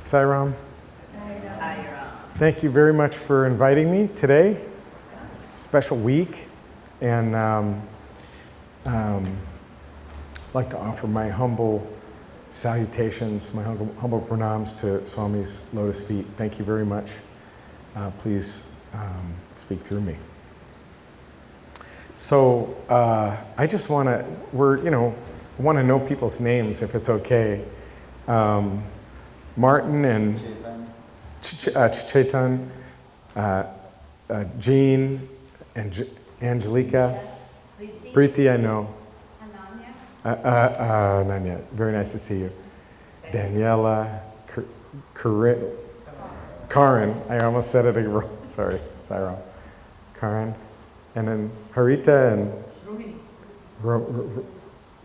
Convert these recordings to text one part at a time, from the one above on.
Sairam. Thank you very much for inviting me today. Special week, and I'd like to offer my humble salutations, my humble pranams to Swami's lotus feet. Thank you very much. Please speak through me. So I just want to, I want to know people's names if it's okay. Martin and Chetan, Jean and Angelica, Preeti, I know. Ananya, very nice to see you. Daniela, Karen, I almost said it wrong, sorry, Sairam. Karen, and then Harita and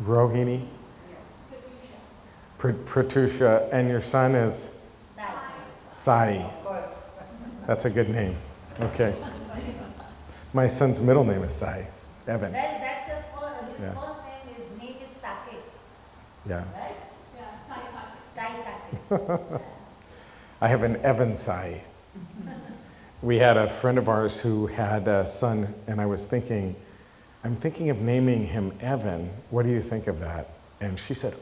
Rohini. Pratusha, and your son is? Sai. That's a good name. Okay. My son's middle name is Sai, Evan. Well, that's his first name. His name is Sake. Yeah. Right? Yeah, Sai Sake. I have an Evan Sai. We had a friend of ours who had a son, and I'm thinking of naming him Evan. What do you think of that? And she said,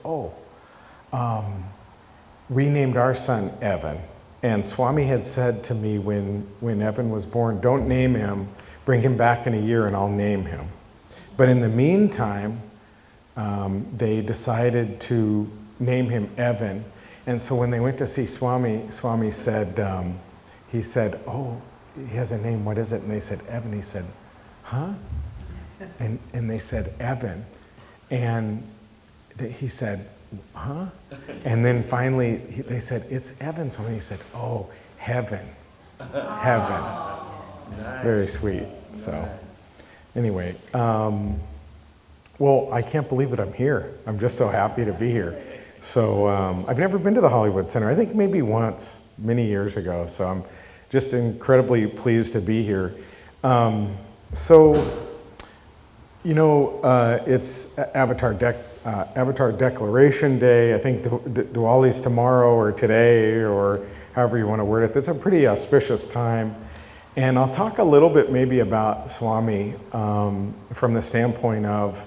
we named our son Evan. And Swami had said to me when Evan was born, don't name him, bring him back in a year and I'll name him. But in the meantime, they decided to name him Evan. And so when they went to see Swami, Swami said, he said, he has a name, what is it? And they said, Evan. He said, huh? And they said, Evan. And he said, huh? And then finally they said, it's Evan. So he said, heaven. Heaven. Nice. Very sweet. So anyway, well, I can't believe that I'm here. I'm just so happy to be here. So I've never been to the Hollywood Center. I think maybe once, many years ago. So I'm just incredibly pleased to be here. It's Avatar Declaration Day. I think Diwali's tomorrow or today or however you want to word it. It's a pretty auspicious time. And I'll talk a little bit maybe about Swami from the standpoint of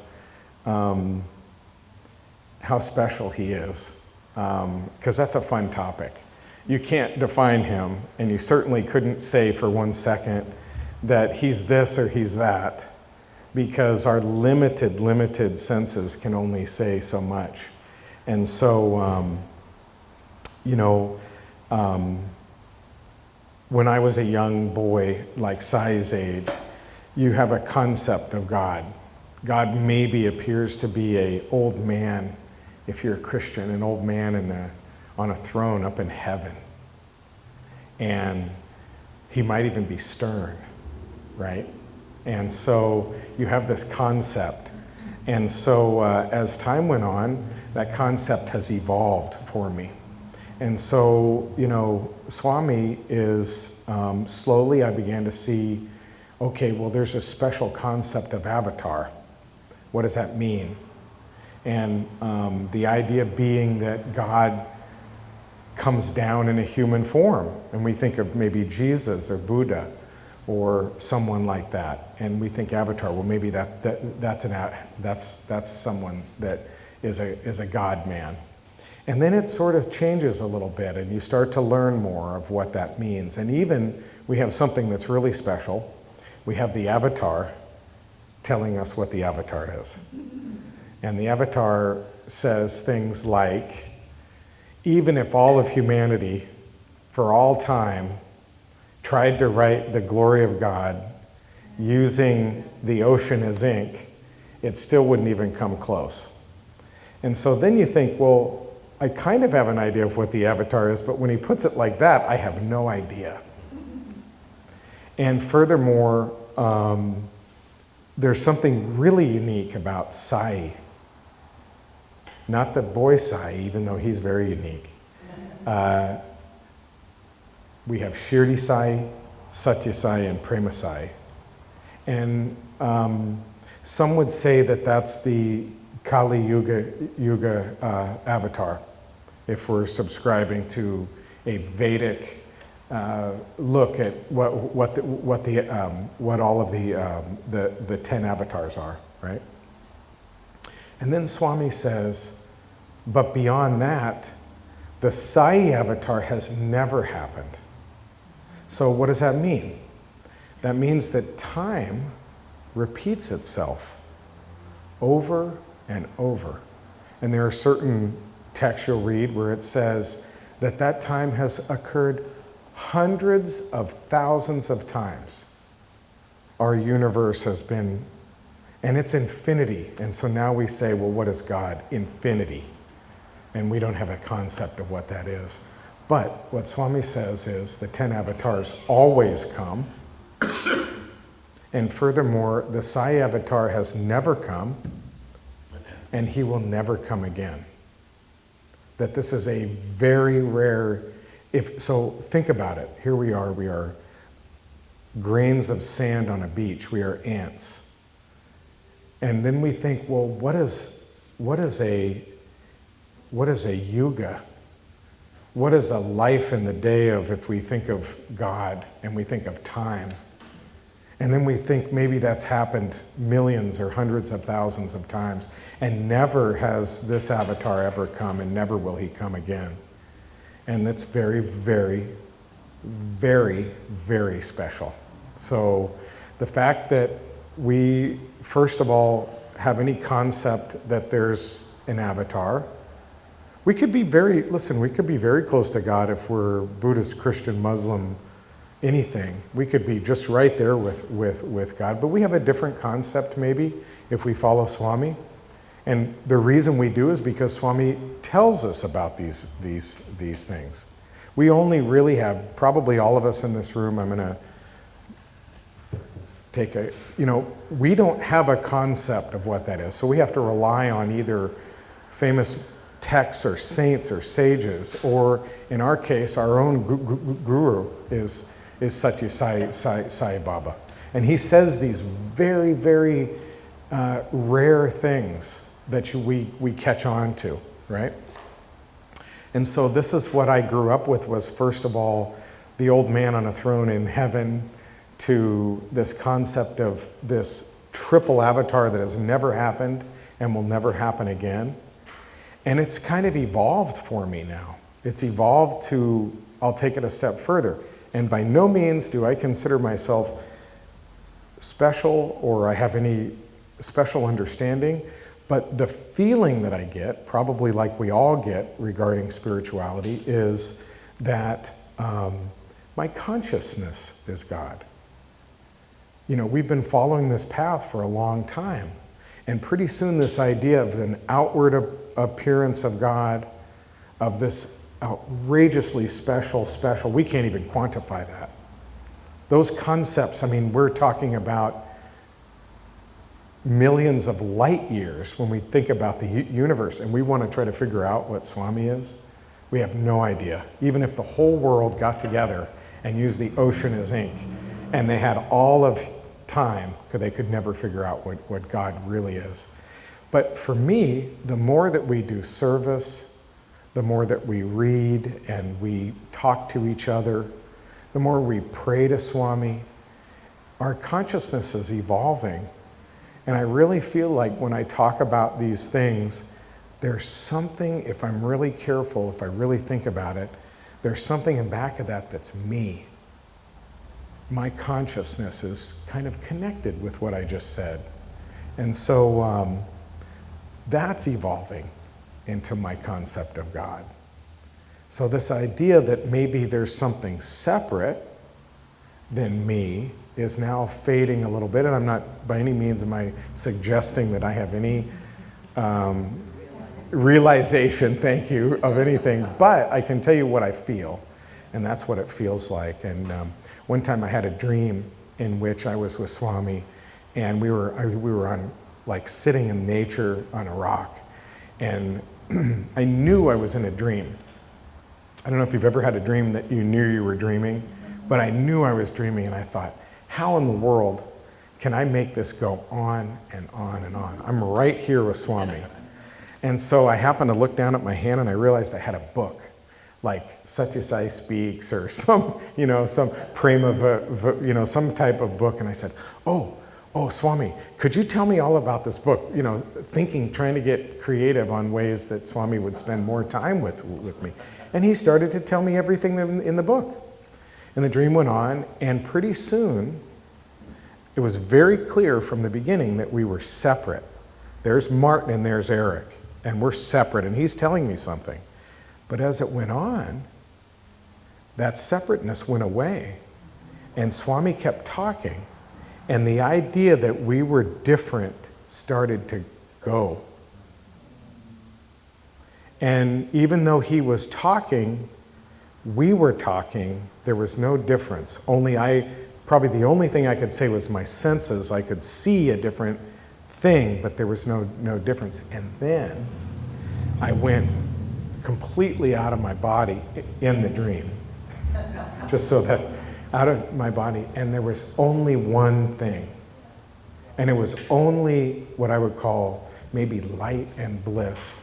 how special he is, because that's a fun topic. You can't define him, and you certainly couldn't say for 1 second that he's this or he's that, because our limited senses can only say so much. And so, when I was a young boy, like Sai's age, you have a concept of God. God maybe appears to be an old man, if you're a Christian, an old man on a throne up in heaven. And he might even be stern, right? And so you have this concept. And so as time went on, that concept has evolved for me. And so, Swami is, slowly I began to see, okay, well, there's a special concept of avatar. What does that mean? And the idea being that God comes down in a human form. And we think of maybe Jesus or Buddha or someone like that. And we think avatar, well, maybe that's someone that is a God man. And then it sort of changes a little bit, and you start to learn more of what that means. And even we have something that's really special. We have the avatar telling us what the avatar is. And the avatar says things like, even if all of humanity, for all time, tried to write the glory of God using the ocean as ink, it still wouldn't even come close. And so then you think, well, I kind of have an idea of what the avatar is, but when he puts it like that, I have no idea. And furthermore, there's something really unique about Sai. Not the boy Sai, even though he's very unique. We have Shirdi Sai, Satya Sai, and Prema Sai. And some would say that that's the Kali Yuga avatar, if we're subscribing to a Vedic look at what all of the 10 avatars are, right? And then Swami says, but beyond that, the Sai avatar has never happened. So what does that mean? That means that time repeats itself over and over. And there are certain texts you'll read where it says that that time has occurred hundreds of thousands of times. Our universe has been, and it's infinity. And so now we say, well, what is God? Infinity. And we don't have a concept of what that is. But what Swami says is the 10 avatars always come. And furthermore, the Sai avatar has never come, and he will never come again. That this is a very rare, so think about it. Here we are grains of sand on a beach, we are ants. And then we think, well, what is a yuga? What is a life in the day of, if we think of God and we think of time? And then we think maybe that's happened millions or hundreds of thousands of times, and never has this avatar ever come, and never will he come again. And that's very, very, very, very special. So the fact that we, first of all, have any concept that there's an avatar, we could be very close to God if we're Buddhist, Christian, Muslim, anything. We could be just right there with God, but we have a different concept maybe if we follow Swami. And the reason we do is because Swami tells us about these things. We only really have, probably all of us in this room, I'm gonna take we don't have a concept of what that is. So we have to rely on either famous texts or saints or sages, or in our case, our own guru is Satya Sai Baba. And he says these very, very rare things that we catch on to, right? And so this is what I grew up with, was first of all, the old man on a throne in heaven, to this concept of this triple avatar that has never happened and will never happen again. And it's kind of evolved for me now. It's evolved to, I'll take it a step further. And by no means do I consider myself special or I have any special understanding, but the feeling that I get, probably like we all get regarding spirituality, is that my consciousness is God. We've been following this path for a long time. And pretty soon this idea of an outward appearance of God, of this outrageously special, we can't even quantify that. Those concepts, we're talking about millions of light years when we think about the universe, and we want to try to figure out what Swami is. We have no idea. Even if the whole world got together and used the ocean as ink, and they had all of time, because they could never figure out what God really is. But for me, the more that we do service, the more that we read and we talk to each other, the more we pray to Swami, our consciousness is evolving. And I really feel like when I talk about these things, there's something, if I'm really careful, if I really think about it, there's something in back of that that's me. My consciousness is kind of connected with what I just said. And so that's evolving into my concept of God. So this idea that maybe there's something separate than me is now fading a little bit, and I'm not, by any means am I suggesting that I have any realization, thank you, of anything, but I can tell you what I feel, and that's what it feels like. And one time I had a dream in which I was with Swami, and we were on, like, sitting in nature on a rock, and I knew I was in a dream. I don't know if you've ever had a dream that you knew you were dreaming, but I knew I was dreaming, and I thought, how in the world can I make this go on and on and on? I'm right here with Swami. And so I happened to look down at my hand, and I realized I had a book. like Satya Sai Speaks or some, some Prema, some type of book. And I said, oh, Swami, could you tell me all about this book? Trying to get creative on ways that Swami would spend more time with me. And he started to tell me everything in the book. And the dream went on, and pretty soon, it was very clear from the beginning that we were separate. There's Martin and there's Eric, and we're separate, and he's telling me something. But as it went on, that separateness went away, and Swami kept talking, and the idea that we were different started to go. And even though he was talking, we were talking, there was no difference. Probably the only thing I could say was my senses. I could see a different thing, but there was no difference. And then I went completely out of my body in the dream. Just so that, out of my body, and there was only one thing. And it was only what I would call maybe light and bliss.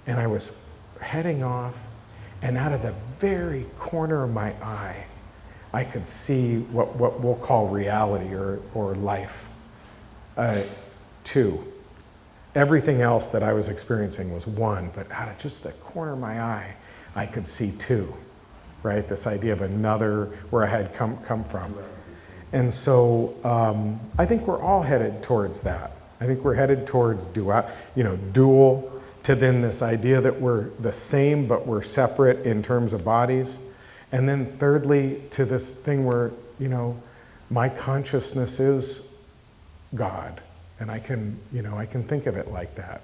And I was heading off, and out of the very corner of my eye, I could see what we'll call reality or life. Two. Everything else that I was experiencing was one, but out of just the corner of my eye, I could see two, right? This idea of another, where I had come from. And so I think we're all headed towards that. I think we're headed towards dual, to then this idea that we're the same, but we're separate in terms of bodies. And then thirdly, to this thing where, my consciousness is God. And I can think of it like that.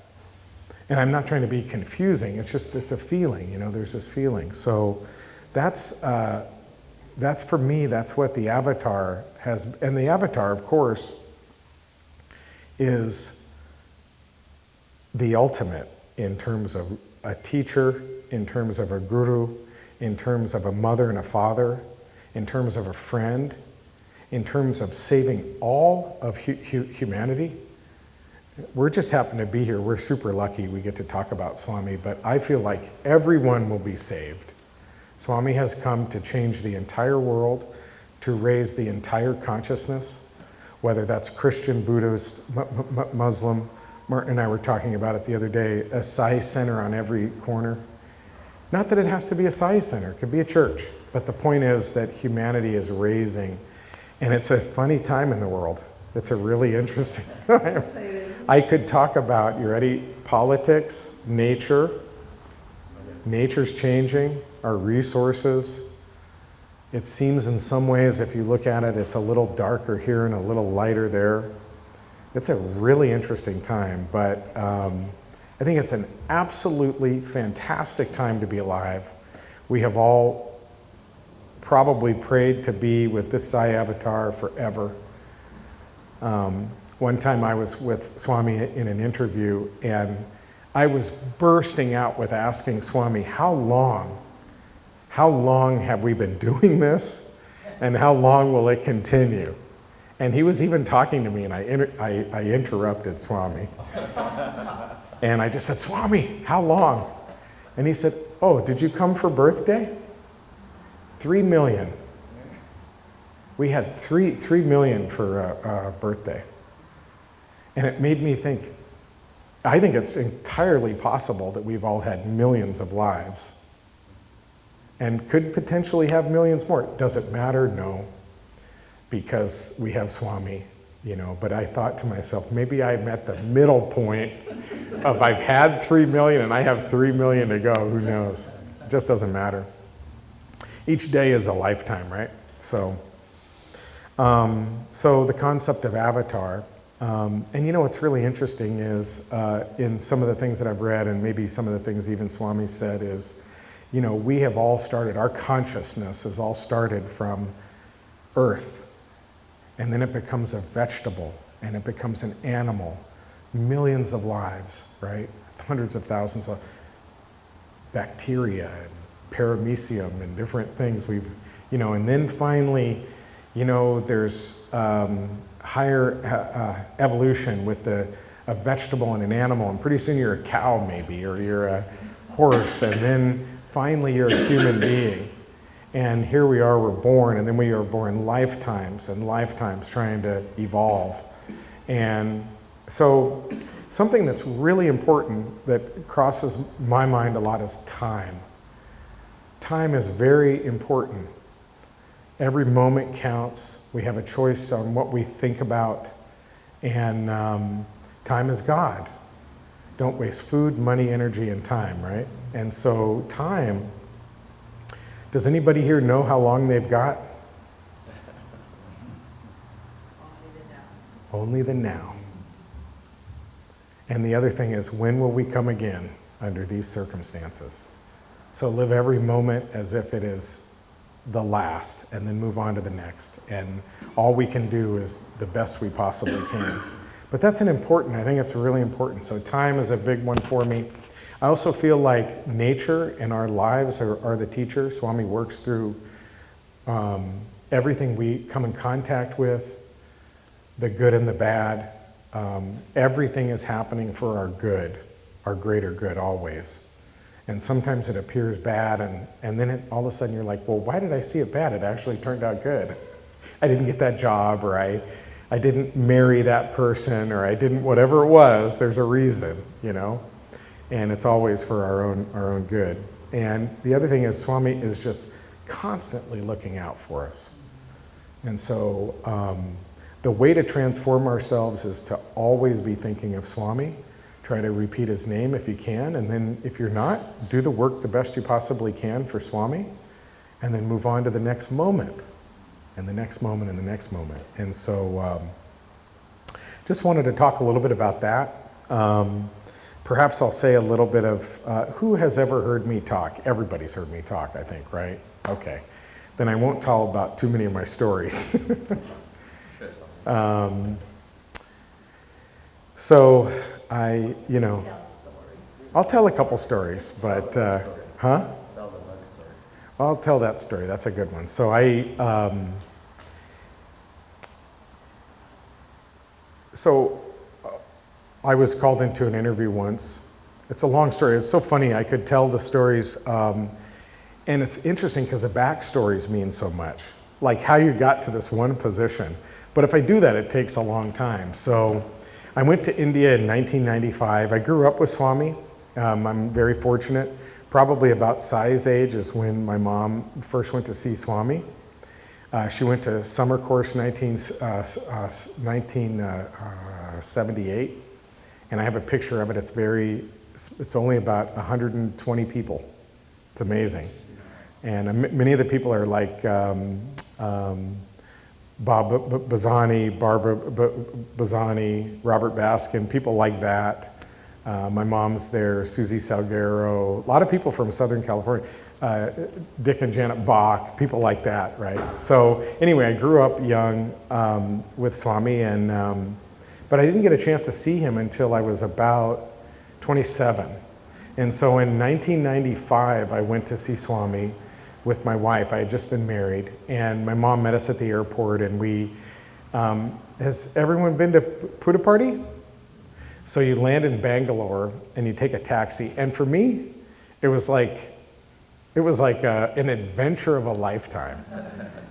And I'm not trying to be confusing, it's a feeling, there's this feeling. So that's for me, that's what the avatar has, and the avatar, of course, is the ultimate in terms of a teacher, in terms of a guru, in terms of a mother and a father, in terms of a friend, in terms of saving all of humanity. We're just happen to be here. We're super lucky we get to talk about Swami, but I feel like everyone will be saved. Swami has come to change the entire world, to raise the entire consciousness, whether that's Christian, Buddhist, Muslim. Martin and I were talking about it the other day, a Sai Center on every corner. Not that it has to be a Sai Center, it could be a church, but the point is that humanity is raising, and it's a funny time in the world. It's a really interesting time. I could talk about, you ready? Politics, nature. Nature's changing, our resources. It seems in some ways, if you look at it, it's a little darker here and a little lighter there. It's a really interesting time, but I think it's an absolutely fantastic time to be alive. We have all probably prayed to be with this Sai avatar forever. One time I was with Swami in an interview, and I was bursting out with asking Swami, how long have we been doing this, and how long will it continue? And he was even talking to me, and I interrupted Swami. And I just said, Swami, how long? And he said, oh, did you come for birthday? 3 million. We had 3 million for birthday. And it made me think, I think it's entirely possible that we've all had millions of lives and could potentially have millions more. Does it matter? No, because we have Swami, but I thought to myself, maybe I'm at the middle point of I've had 3 million and I have 3 million to go, who knows? It just doesn't matter. Each day is a lifetime, right? So the concept of avatar, and what's really interesting is in some of the things that I've read, and maybe some of the things even Swami said is, we have all started, our consciousness has all started from earth, and then it becomes a vegetable, and it becomes an animal, millions of lives, right? Hundreds of thousands of bacteria and paramecium and different things and then finally, there's higher evolution with a vegetable and an animal, and pretty soon you're a cow maybe, or you're a horse, and then finally you're a human being. And here we are, we're born, and then we are born lifetimes and lifetimes trying to evolve. And so something that's really important that crosses my mind a lot is time. Time is very important. Every moment counts. We have a choice on what we think about. And time is God. Don't waste food, money, energy, and time, right? And so time, does anybody here know how long they've got? Only the now. And the other thing is, when will we come again under these circumstances? So live every moment as if it is the last, and then move on to the next. And all we can do is the best we possibly can. But that's I think it's really important. So time is a big one for me. I also feel like nature and our lives are the teacher. Swami works through everything we come in contact with, the good and the bad. Everything is happening for our good, our greater good always. And sometimes it appears bad, and then all of a sudden you're like, well, why did I see it bad? It actually turned out good. I didn't get that job, or I didn't marry that person, or I didn't, whatever it was, there's a reason, you know? And it's always for our own good. And the other thing is, Swami is just constantly looking out for us. And so the way to transform ourselves is to always be thinking of Swami. Try to repeat his name if you can, and then if you're not, do the work the best you possibly can for Swami, and then move on to the next moment, and the next moment, and the next moment. And so just wanted to talk a little bit about that. Perhaps I'll say a little bit of, who has ever heard me talk? Everybody's heard me talk, I think, right? Okay. Then I won't tell about too many of my stories. So I'll tell a couple stories, but, huh? I'll tell that story. That's a good one. So I was called into an interview once. It's a long story. It's so funny. I could tell the stories, and it's interesting because the backstories mean so much, like how you got to this one position. But if I do that, it takes a long time. So I went to India in 1995. I grew up with Swami. I'm very fortunate. Probably about Sai's age is when my mom first went to see Swami. She went to summer course 1978, and I have a picture of it. It's only about 120 people. It's amazing. And many of the people are like Bob Bazzani, Barbara Bazzani, Robert Baskin, people like that. My mom's there, Susie Salguero, a lot of people from Southern California, Dick and Janet Bach, people like that, right? So anyway, I grew up young with Swami, but I didn't get a chance to see him until I was about 27. And so in 1995, I went to see Swami with my wife. I had just been married, and my mom met us at the airport, and we, has everyone been to Puda Party? So you land in Bangalore and you take a taxi, and for me, it was like an adventure of a lifetime,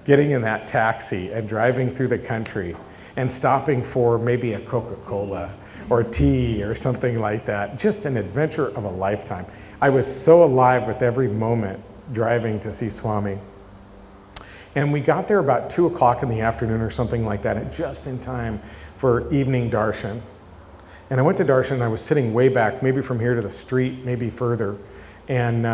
getting in that taxi and driving through the country and stopping for maybe a Coca-Cola or tea or something like that. Just an adventure of a lifetime. I was so alive with every moment driving to see Swami. And we got there about 2 o'clock in the afternoon or something like that, and just in time for evening darshan. And I went to darshan, and I was sitting way back, maybe from here to the street, maybe further. And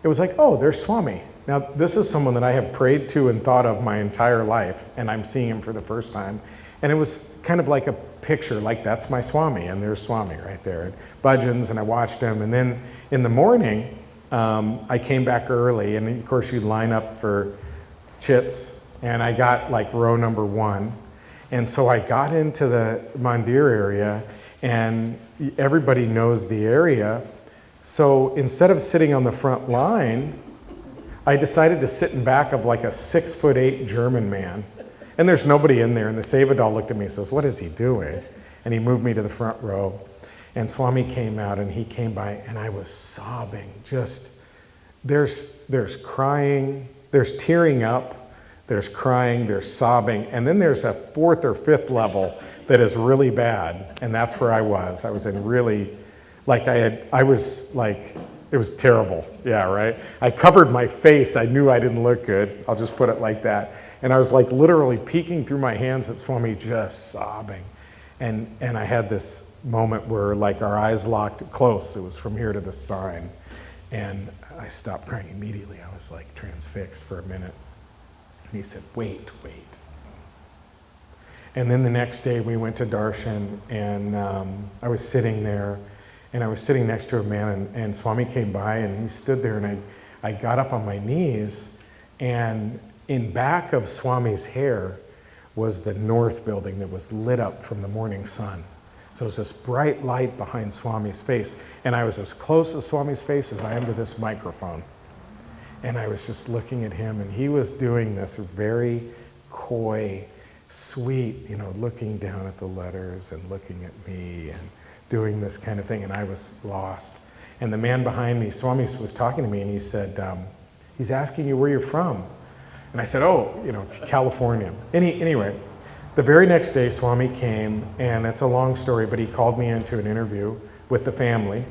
it was like, oh, there's Swami. Now, this is someone that I have prayed to and thought of my entire life, and I'm seeing him for the first time. And it was kind of like a picture, like that's my Swami, and there's Swami right there. And bhajans, and I watched him. And then in the morning, I came back early, and of course you line up for chits, and I got like row number 1. And so I got into the mandir area, and everybody knows the area. So instead of sitting on the front line, I decided to sit in back of like a 6'8" German man. And there's nobody in there, and the Sevadal looked at me and says, what is he doing? And he moved me to the front row. And Swami came out, and he came by, and I was sobbing, just there's crying, there's tearing up, there's crying, there's sobbing, and then there's a fourth or fifth level that is really bad, and that's where I was. I was in really, it was terrible, yeah, right? I covered my face, I knew I didn't look good, I'll just put it like that. And I was like literally peeking through my hands at Swami, just sobbing. And I had this moment where like our eyes locked close, it was from here to the sign. And I stopped crying immediately. I was like transfixed for a minute. And he said, wait. And then the next day we went to Darshan, and I was sitting there, and I was sitting next to a man, and Swami came by, and he stood there, and I got up on my knees, and in back of Swami's hair was the north building that was lit up from the morning sun. So it was this bright light behind Swami's face, and I was as close to Swami's face as I am to this microphone. And I was just looking at him, and he was doing this very coy, sweet, looking down at the letters and looking at me and doing this kind of thing, and I was lost. And the man behind me, Swami, was talking to me, and he said, he's asking you where you're from. And I said, California. Anyway, the very next day, Swami came, and it's a long story, but he called me into an interview with the family.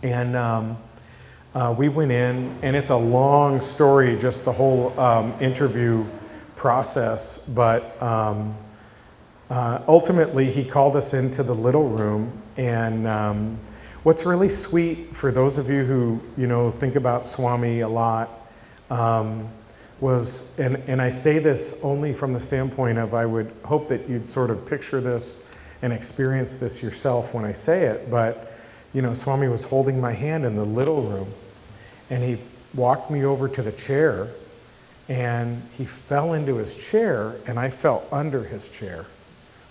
And we went in, and it's a long story, just the whole interview process, but ultimately he called us into the little room, and what's really sweet for those of you who think about Swami a lot was, and I say this only from the standpoint of I would hope that you'd sort of picture this and experience this yourself when I say it, but Swami was holding my hand in the little room, and he walked me over to the chair, and he fell into his chair, and I fell under his chair,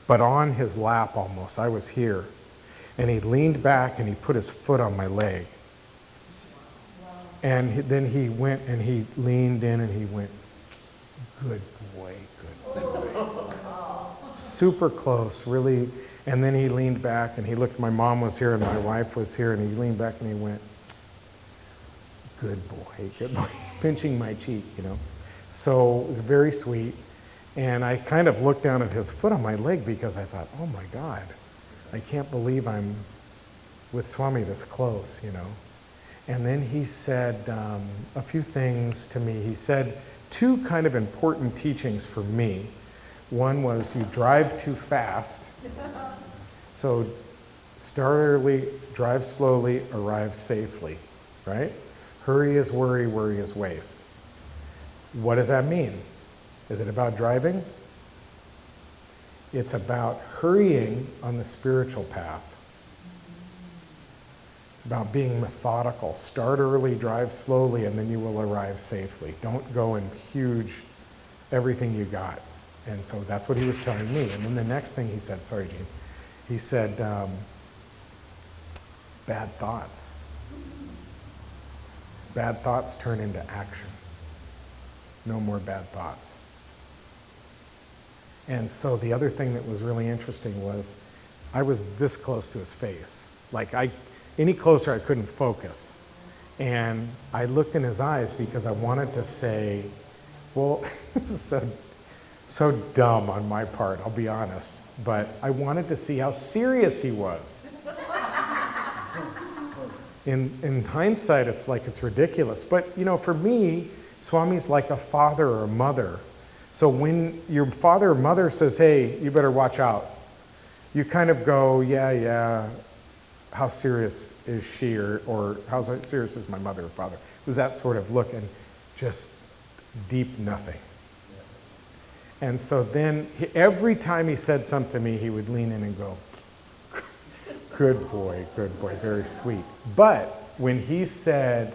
but on his lap almost. I was here. And he leaned back, and he put his foot on my leg. And then he went, and he leaned in, and he went, good boy. Super close, really. And then he leaned back, and he looked, my mom was here, and my wife was here, and he leaned back, and he went, good boy. He's pinching my cheek, So it was very sweet. And I kind of looked down at his foot on my leg because I thought, oh my God, I can't believe I'm with Swami this close, And then he said a few things to me. He said two kind of important teachings for me. One was you drive too fast. So start early, drive slowly, arrive safely, right? Hurry is worry, worry is waste. What does that mean? Is it about driving? It's about hurrying on the spiritual path. It's about being methodical. Start early, drive slowly, and then you will arrive safely. Don't go and huge everything you got. And so that's what he was telling me. And then the next thing he said, sorry, Gene, he said, bad thoughts. Bad thoughts turn into action. No more bad thoughts. And so the other thing that was really interesting was I was this close to his face. Any closer I couldn't focus. And I looked in his eyes because I wanted to say, well, this is so dumb on my part, I'll be honest, but I wanted to see how serious he was. In hindsight, it's ridiculous. But, for me, Swami's like a father or a mother. So when your father or mother says, hey, you better watch out, you kind of go, yeah, how serious is she, or how serious is my mother or father? It was that sort of look, and just deep nothing. And so then, every time he said something to me, he would lean in and go, good boy, very sweet. But when he said,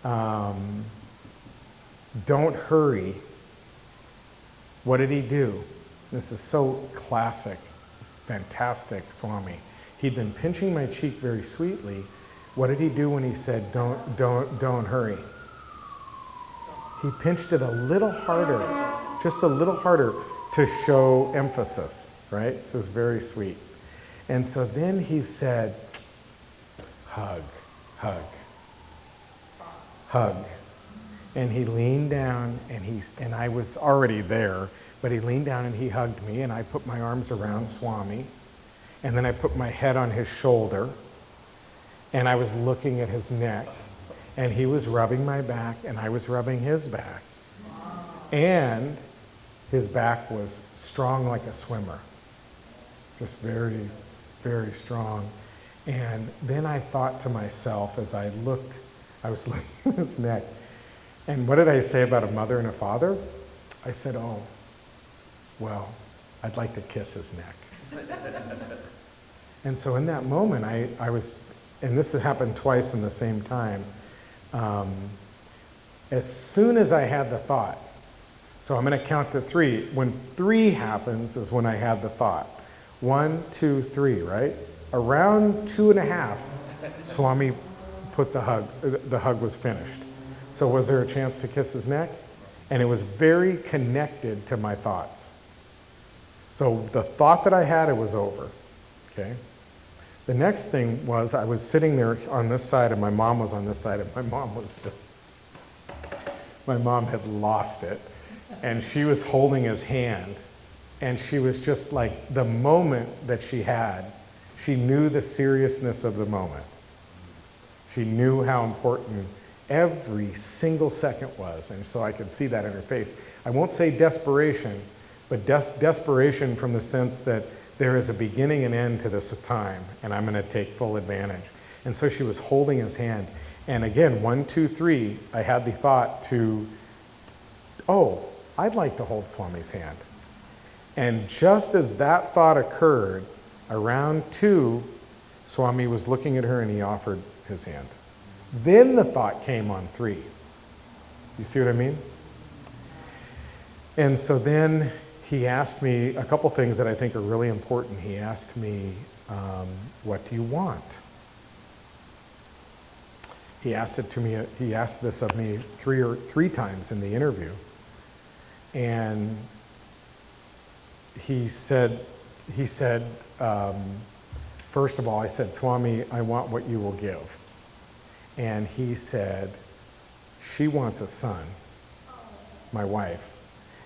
don't hurry, what did he do? This is so classic, fantastic Swami. He'd been pinching my cheek very sweetly. What did he do when he said, don't hurry? He pinched it a little harder, just a little harder to show emphasis, right? So it was very sweet. And so then he said, hug. hug. And he leaned down, and I was already there, but he leaned down and he hugged me, and I put my arms around Swami, and then I put my head on his shoulder, and I was looking at his neck, and he was rubbing my back, and I was rubbing his back. And his back was strong like a swimmer, just very, very strong. And then I thought to myself as I looked, I was looking at his neck, and what did I say about a mother and a father? I said, oh, well, I'd like to kiss his neck. And so in that moment, I was, and this had happened twice in the same time, as soon as I had the thought, so I'm going to count to 3. When 3 happens is when I had the thought. 1, 2, 3, right? Around 2.5, Swami put the hug was finished. So was there a chance to kiss his neck? And it was very connected to my thoughts. So the thought that I had, it was over, okay? The next thing was I was sitting there on this side and my mom was on this side, and my mom had lost it. And she was holding his hand, and she was just like, the moment that she had, she knew the seriousness of the moment. She knew how important every single second was, and so I could see that in her face. I won't say desperation, but desperation from the sense that there is a beginning and end to this time, and I'm going to take full advantage. And so she was holding his hand, and again, 1, 2, 3, I had the thought to, oh, I'd like to hold Swami's hand. And just as that thought occurred, around 2, Swami was looking at her and he offered his hand. Then the thought came on 3. You see what I mean? And so then he asked me a couple things that I think are really important. He asked me, what do you want? He asked this of me three times in the interview. And he said, first of all, I said, Swami, I want what you will give. And he said, she wants a son, my wife.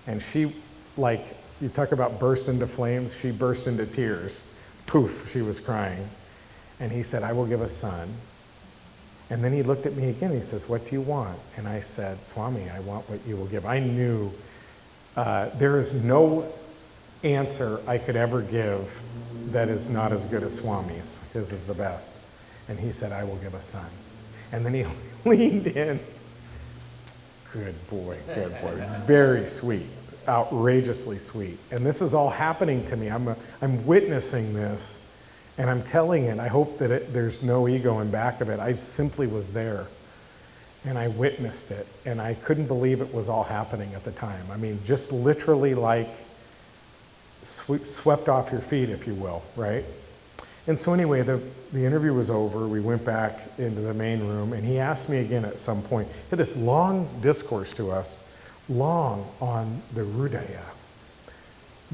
And she, like, you talk about burst into flames, she burst into tears. Poof, she was crying. And he said, I will give a son. And then he looked at me again, he says, what do you want? And I said, Swami, I want what you will give. I knew there is no answer I could ever give that is not as good as Swami's. His is the best. And he said, I will give a son. And then he leaned in. Good boy, good boy. Very sweet, outrageously sweet. And this is all happening to me. I'm witnessing this, and I'm telling it. I hope that there's no ego in back of it. I simply was there. And I witnessed it, and I couldn't believe it was all happening at the time. I mean, just literally like swept off your feet, if you will, right? And so anyway, the interview was over. We went back into the main room, and he asked me again at some point. He had this long discourse to us, long on the Hridaya.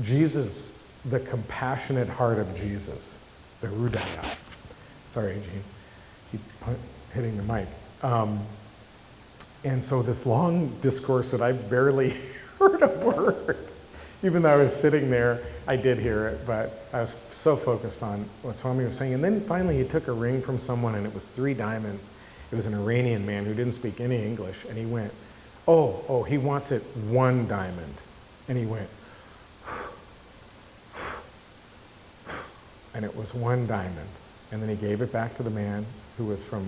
Jesus, the compassionate heart of Jesus, the Hridaya. Sorry, Gene, keep hitting the mic. And so this long discourse that I barely heard a word, even though I was sitting there, I did hear it, but I was so focused on what Swami was saying. And then finally he took a ring from someone, and it was 3 diamonds. It was an Iranian man who didn't speak any English, and he went, oh, he wants it 1 diamond. And he went, and it was 1 diamond. And then he gave it back to the man who was from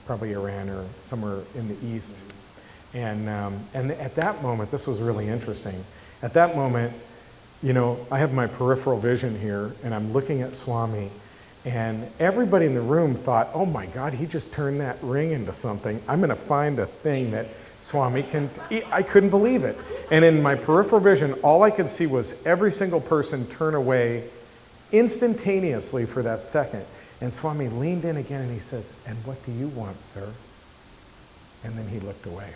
probably Iran or somewhere in the East. And at that moment, this was really interesting. At that moment, you know, I have my peripheral vision here, and I'm looking at Swami, and everybody in the room thought, oh my God, he just turned that ring into something. I'm going to find a thing that Swami can, I couldn't believe it. And in my peripheral vision, all I could see was every single person turn away instantaneously for that second. And Swami leaned in again and he says, and what do you want, sir? And then he looked away.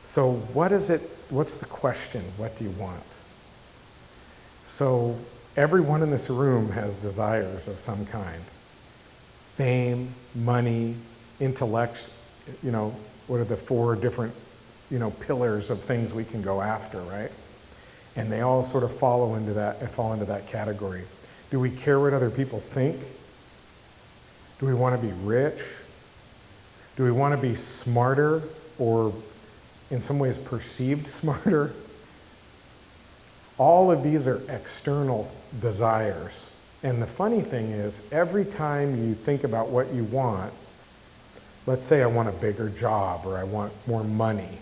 So what is it, what's the question? What do you want? So everyone in this room has desires of some kind. Fame, money, intellect, you know, what are the 4 different, you know, pillars of things we can go after, right? And they all sort of fall into that category. Do we care what other people think? Do we want to be rich? Do we want to be smarter, or in some ways perceived smarter? All of these are external desires. And the funny thing is, every time you think about what you want, let's say I want a bigger job or I want more money.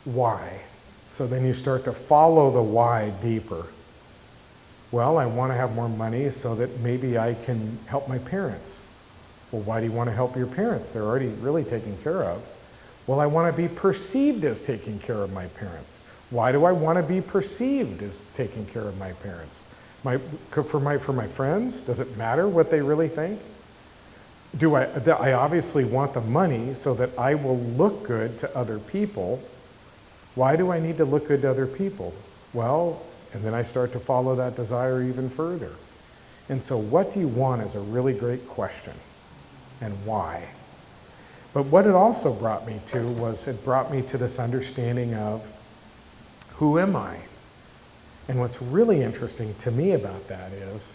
Why? So then you start to follow the why deeper. Well, I want to have more money so that maybe I can help my parents. Well, why do you want to help your parents? They're already really taken care of. Well, I want to be perceived as taking care of my parents. Why do I want to be perceived as taking care of my parents? For my friends, does it matter what they really think? I obviously want the money so that I will look good to other people. Why do I need to look good to other people? Well, and then I start to follow that desire even further. And so what do you want is a really great question. And why? But what it also brought me to was it brought me to this understanding of who am I? And what's really interesting to me about that is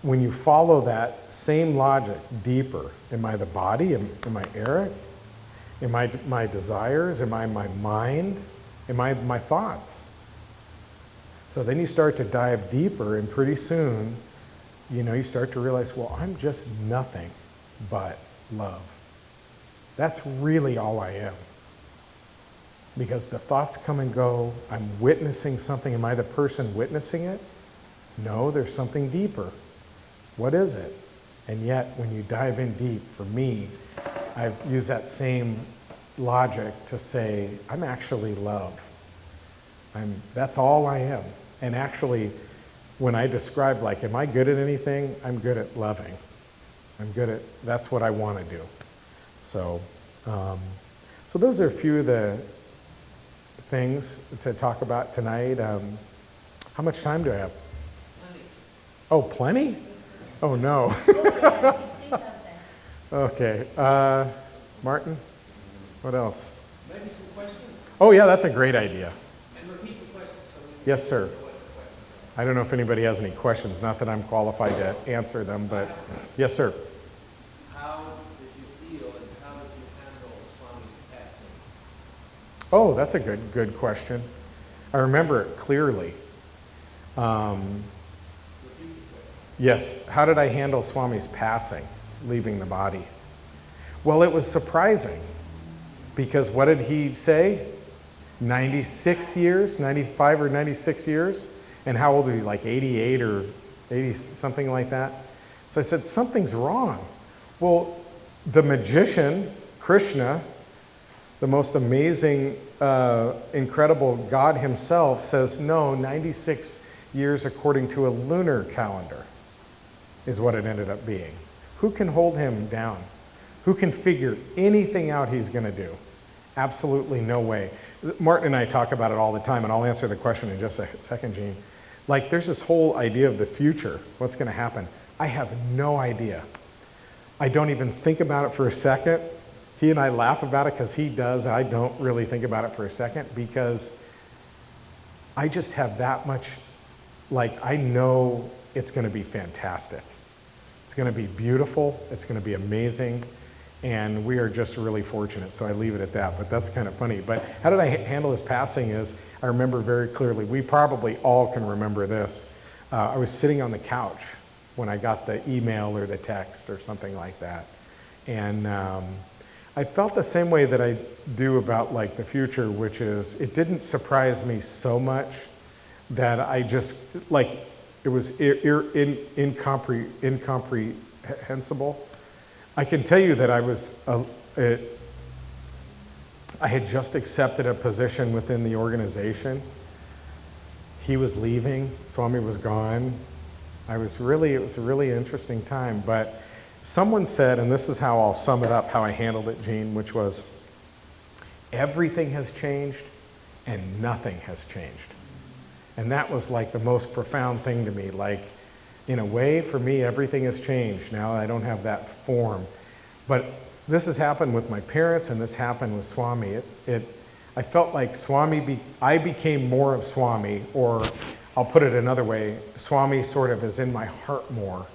when you follow that same logic deeper, am I the body? Am I Eric? Am I my desires? Am I my mind? Am I my thoughts? So then you start to dive deeper, and pretty soon, you know, you start to realize, well, I'm just nothing but love. That's really all I am. Because the thoughts come and go. I'm witnessing something. Am I the person witnessing it? No, there's something deeper. What is it? And yet, when you dive in deep, for me, I've used that same logic to say, I'm actually love. That's all I am. And actually, when I describe, like, am I good at anything? I'm good at loving. That's what I want to do. So those are a few of the things to talk about tonight. How much time do I have? Plenty. Oh, plenty? Oh, no. Okay. Martin, what else? Maybe some questions? Oh, yeah, that's a great idea. And repeat the questions. Yes, sir. I don't know if anybody has any questions. Not that I'm qualified to answer them, but yes, sir. How did you feel and how did you handle Swami's passing? Oh, that's a good question. I remember it clearly. Yes, how did I handle Swami's passing, leaving the body? Well, it was surprising, because what did he say? 96 years, 95 or 96 years? And how old are you, like 88 or 80, something like that? So I said, something's wrong. Well, the magician, Krishna, the most amazing, incredible God himself says, no, 96 years according to a lunar calendar is what it ended up being. Who can hold him down? Who can figure anything out he's going to do? Absolutely no way. Martin and I talk about it all the time, and I'll answer the question in just a second, Gene. Like, there's this whole idea of the future, what's going to happen. I have no idea. I don't even think about it for a second. He and I laugh about it because he does. I don't really think about it for a second because I just have that much, like, I know it's going to be fantastic. It's going to be beautiful. It's going to be amazing. And we are just really fortunate, so I leave it at that. But that's kind of funny. But how did I handle his passing is, I remember very clearly, we probably all can remember this. I was sitting on the couch when I got the email or the text or something like that. And I felt the same way that I do about, like, the future, which is, it didn't surprise me so much that I just, like, it was incomprehensible. I can tell you that I had just accepted a position within the organization. He was leaving, Swami was gone. It was a really interesting time. But someone said, and this is how I'll sum it up, how I handled it, Gene, which was, everything has changed and nothing has changed. And that was like the most profound thing to me. Like, in a way, for me, everything has changed. Now I don't have that form. But this has happened with my parents, and this happened with Swami. I felt like I became more of Swami, or I'll put it another way, Swami sort of is in my heart more.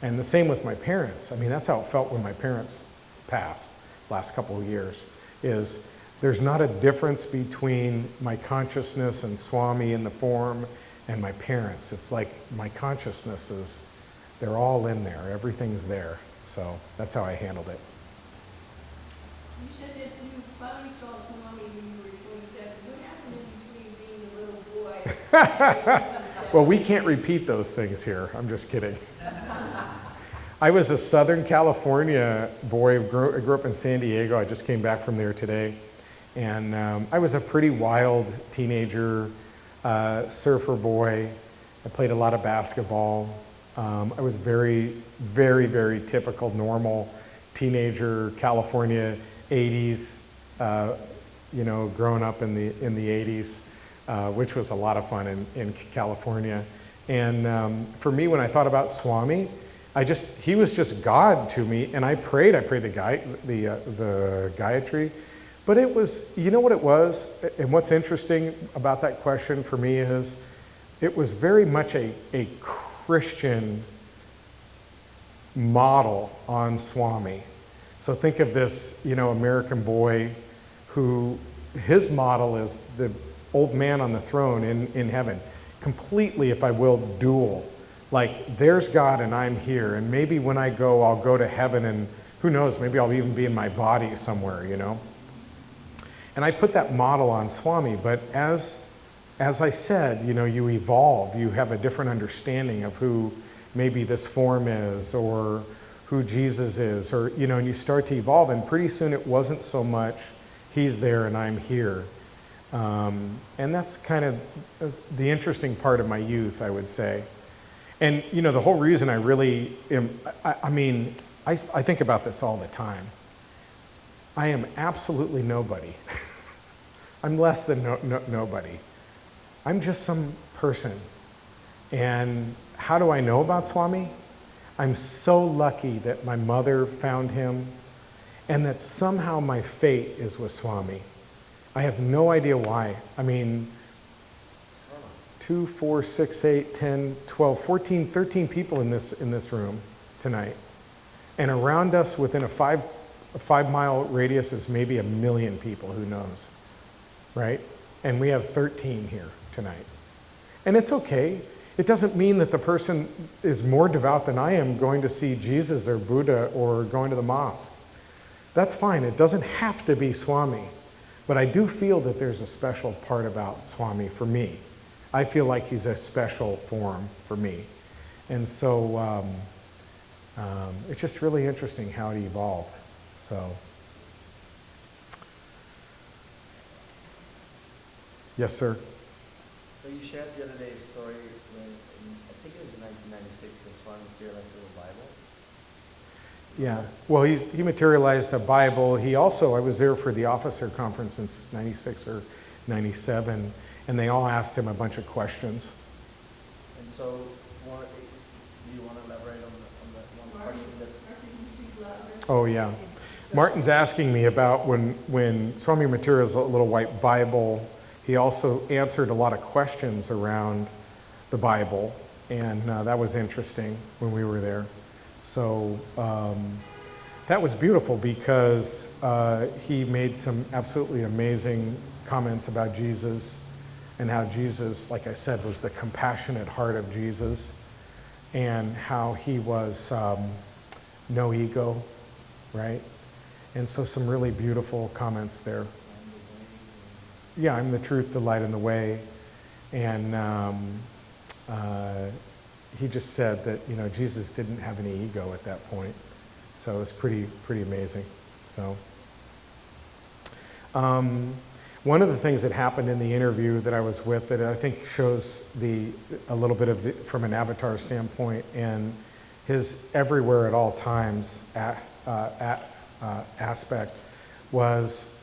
And the same with my parents. I mean, that's how it felt when my parents passed last couple of years, is there's not a difference between my consciousness and Swami in the form and my parents. It's like my consciousness they're all in there. Everything's there. So that's how I handled it. You said that you finally saw Swami when you were 27. What happened in between being a little boy? Well, we can't repeat those things here. I'm just kidding. I was a Southern California boy. I grew up in San Diego. I just came back from there today. And I was a pretty wild teenager, surfer boy. I played a lot of basketball. I was very, very, very typical, normal teenager, California 80s, growing up in the 80s, which was a lot of fun in California. And for me, when I thought about Swami, he was just God to me, and I prayed the Gayatri, but it was, you know what it was? And what's interesting about that question for me is, it was very much a Christian model on Swami. So think of this, American boy who, his model is the old man on the throne in heaven, completely, if I will, dual. Like, there's God and I'm here, and maybe when I go, I'll go to heaven, and who knows, maybe I'll even be in my body somewhere, And I put that model on Swami, but as I said, you evolve, you have a different understanding of who maybe this form is, or who Jesus is, or, and you start to evolve, and pretty soon it wasn't so much, he's there and I'm here. And that's kind of the interesting part of my youth, I would say. And, the whole reason I really am, I think about this all the time. I am absolutely nobody. I'm less than nobody. I'm just some person. And how do I know about Swami? I'm so lucky that my mother found him, and that somehow my fate is with Swami. I have no idea why. 2, 4, 6, 8, 10, 12, 14, 13 people in this room tonight. And around us, within a 5-mile radius, is maybe 1 million people, who knows, right? And we have 13 here tonight. And it's okay. It doesn't mean that the person is more devout than I am going to see Jesus or Buddha or going to the mosque. That's fine. It doesn't have to be Swami. But I do feel that there's a special part about Swami for me. I feel like he's a special form for me. And so it's just really interesting how it evolved. So, yes, sir. So you shared the other day a story when, I think it was in 1996, when Swami materialized the Bible. Yeah, well, he materialized a Bible. I was there for the officer conference in 96 or 97, and they all asked him a bunch of questions. And so, do you want to elaborate on that one question? Oh, yeah. Martin's asking me about when Swami materialized a little white Bible, he also answered a lot of questions around the Bible, and that was interesting when we were there. So that was beautiful because he made some absolutely amazing comments about Jesus, and how Jesus, like I said, was the compassionate heart of Jesus, and how he was no ego, right? And so some really beautiful comments there. Yeah, I'm the truth, the light, and the way. And he just said that, Jesus didn't have any ego at that point. So it was pretty amazing. So one of the things that happened in the interview that I was with that I think shows a little bit of from an avatar standpoint, and his everywhere at all times aspect was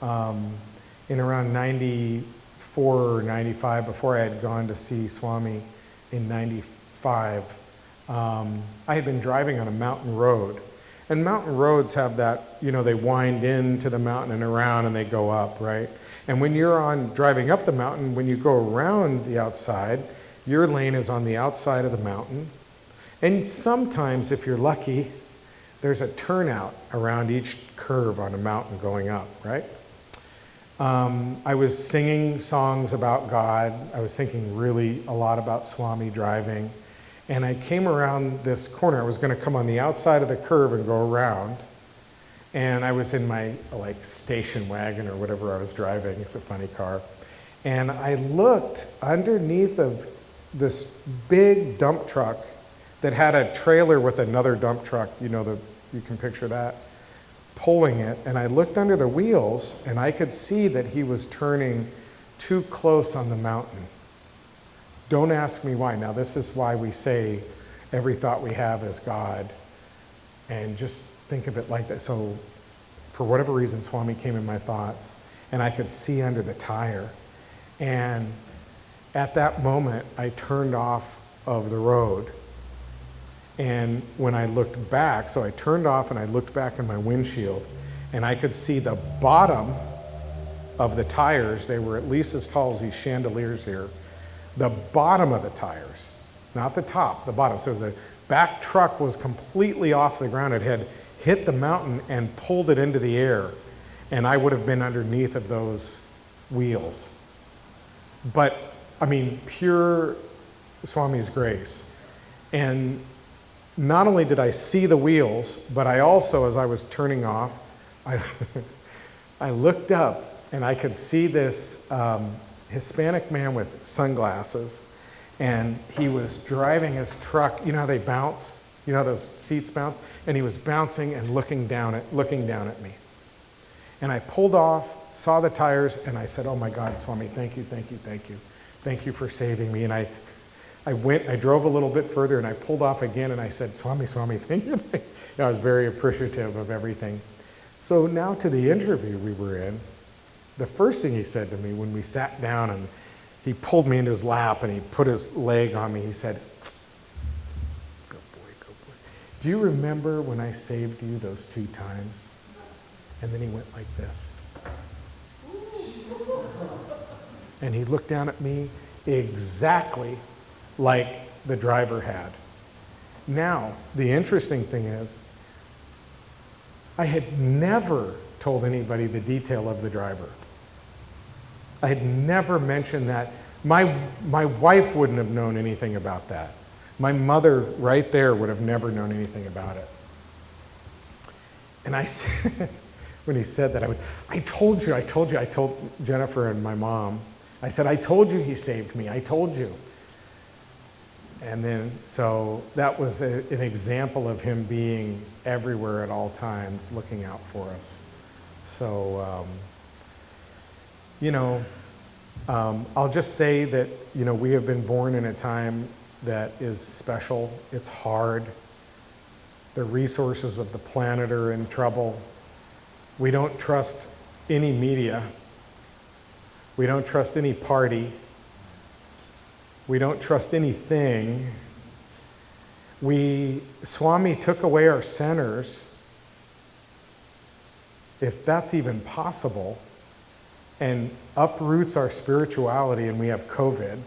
in around 94 or 95, before I had gone to see Swami in 95, I had been driving on a mountain road. And mountain roads have that, they wind into the mountain and around and they go up, right? And when you're driving up the mountain, when you go around the outside, your lane is on the outside of the mountain. And sometimes, if you're lucky, there's a turnout around each curve on a mountain going up, right? I was singing songs about God. I was thinking really a lot about Swami driving. And I came around this corner. I was going to come on the outside of the curve and go around. And I was in my station wagon or whatever I was driving. It's a funny car. And I looked underneath of this big dump truck that had a trailer with another dump truck. You can picture that, pulling it. And I looked under the wheels and I could see that he was turning too close on the mountain. Don't ask me why. Now, this is why we say every thought we have is God. And just think of it like that. So, for whatever reason, Swami came in my thoughts, and I could see under the tire. And at that moment, I turned off of the road. And when I looked back, so I turned off and I looked back in my windshield, and I could see the bottom of the tires. They were at least as tall as these chandeliers here. The bottom of the tires, not the top, the bottom. So the back truck was completely off the ground. It had hit the mountain and pulled it into the air, and I would have been underneath of those wheels. But, pure Swami's grace. And not only did I see the wheels, but I also, as I was turning off, I looked up and I could see this Hispanic man with sunglasses, and he was driving his truck. You know how they bounce? You know how those seats bounce? And he was bouncing and looking down at me. And I pulled off, saw the tires, and I said, "Oh my God, Swami, thank you, thank you, thank you. Thank you for saving me." And I drove a little bit further and I pulled off again and I said, "Swami, Swami, thank you." I was very appreciative of everything. So now to the interview we were in. The first thing he said to me when we sat down, and he pulled me into his lap and he put his leg on me, he said, "Good boy, good boy. Do you remember when I saved you those 2 times?" And then he went like this. And he looked down at me exactly like the driver had. Now, the interesting thing is, I had never told anybody the detail of the driver. I had never mentioned that. My wife wouldn't have known anything about that. My mother right there would have never known anything about it. And I said, when he said that, I told Jennifer and my mom, I said, "I told you he saved me, I told you." And then, so that was an example of him being everywhere at all times, looking out for us. So, I'll just say that, we have been born in a time that is special. It's hard. The resources of the planet are in trouble. We don't trust any media. We don't trust any party. We don't trust anything. Swami took away our centers, if that's even possible, and uproots our spirituality, and we have COVID.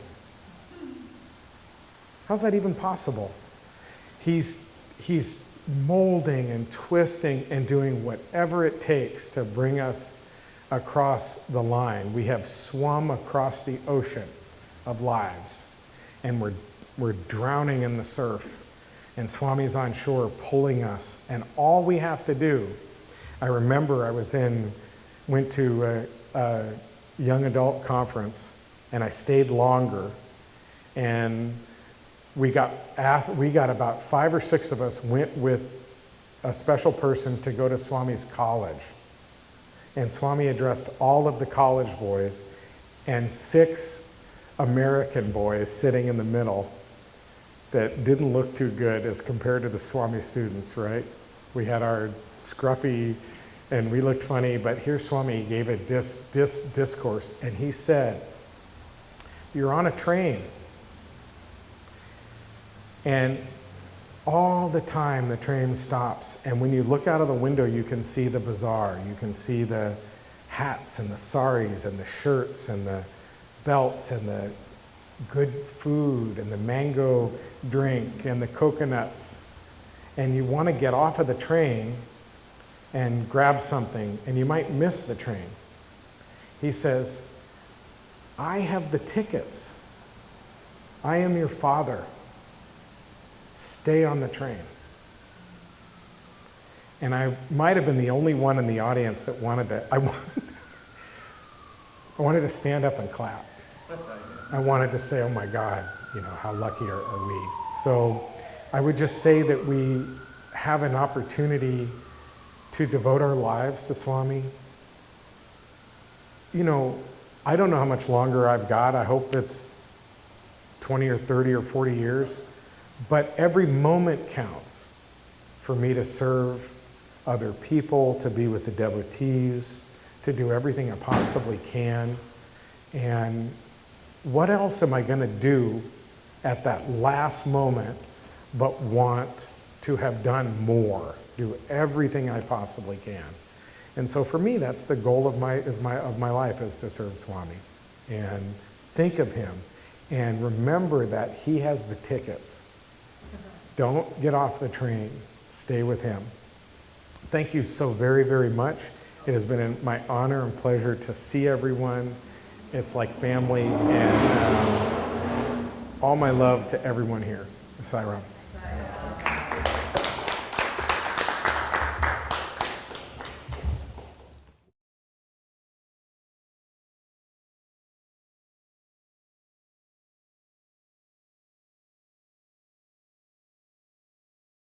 How's that even possible? He's molding and twisting and doing whatever it takes to bring us across the line. We have swum across the ocean of lives, and we're drowning in the surf, and Swami's on shore pulling us, and all we have to do, I remember I went to a young adult conference, and I stayed longer, and we got about 5 or 6 of us went with a special person to go to Swami's college, and Swami addressed all of the college boys, and 6 American boys sitting in the middle that didn't look too good as compared to the Swami students, right? We had our scruffy, and we looked funny, but here Swami gave a discourse, and he said, "You're on a train, and All the time the train stops, and when you look out of the window, you can see the bazaar. You can see the hats and the saris and the shirts and the belts and the good food and the mango drink and the coconuts. And you want to get off of the train and grab something, and you might miss the train. He says, I have the tickets. I am your father. Stay on the train. And I might have been the only one in the audience that wanted to, I wanted to stand up and clap. I wanted to say, oh my God, how lucky are we? So I would just say that we have an opportunity to devote our lives to Swami. I don't know how much longer I've got. I hope it's 20 or 30 or 40 years. But every moment counts for me to serve other people, to be with the devotees, to do everything I possibly can. And what else am I going to do at that last moment but want to have done more, do everything I possibly can? And so for me, that's the goal of my life, is to serve Swami and think of him and remember that he has the tickets. Don't get off the train. Stay with him. Thank you so very, very much. It has been my honor and pleasure to see everyone. It's like family, and all my love to everyone here. Sai Ram.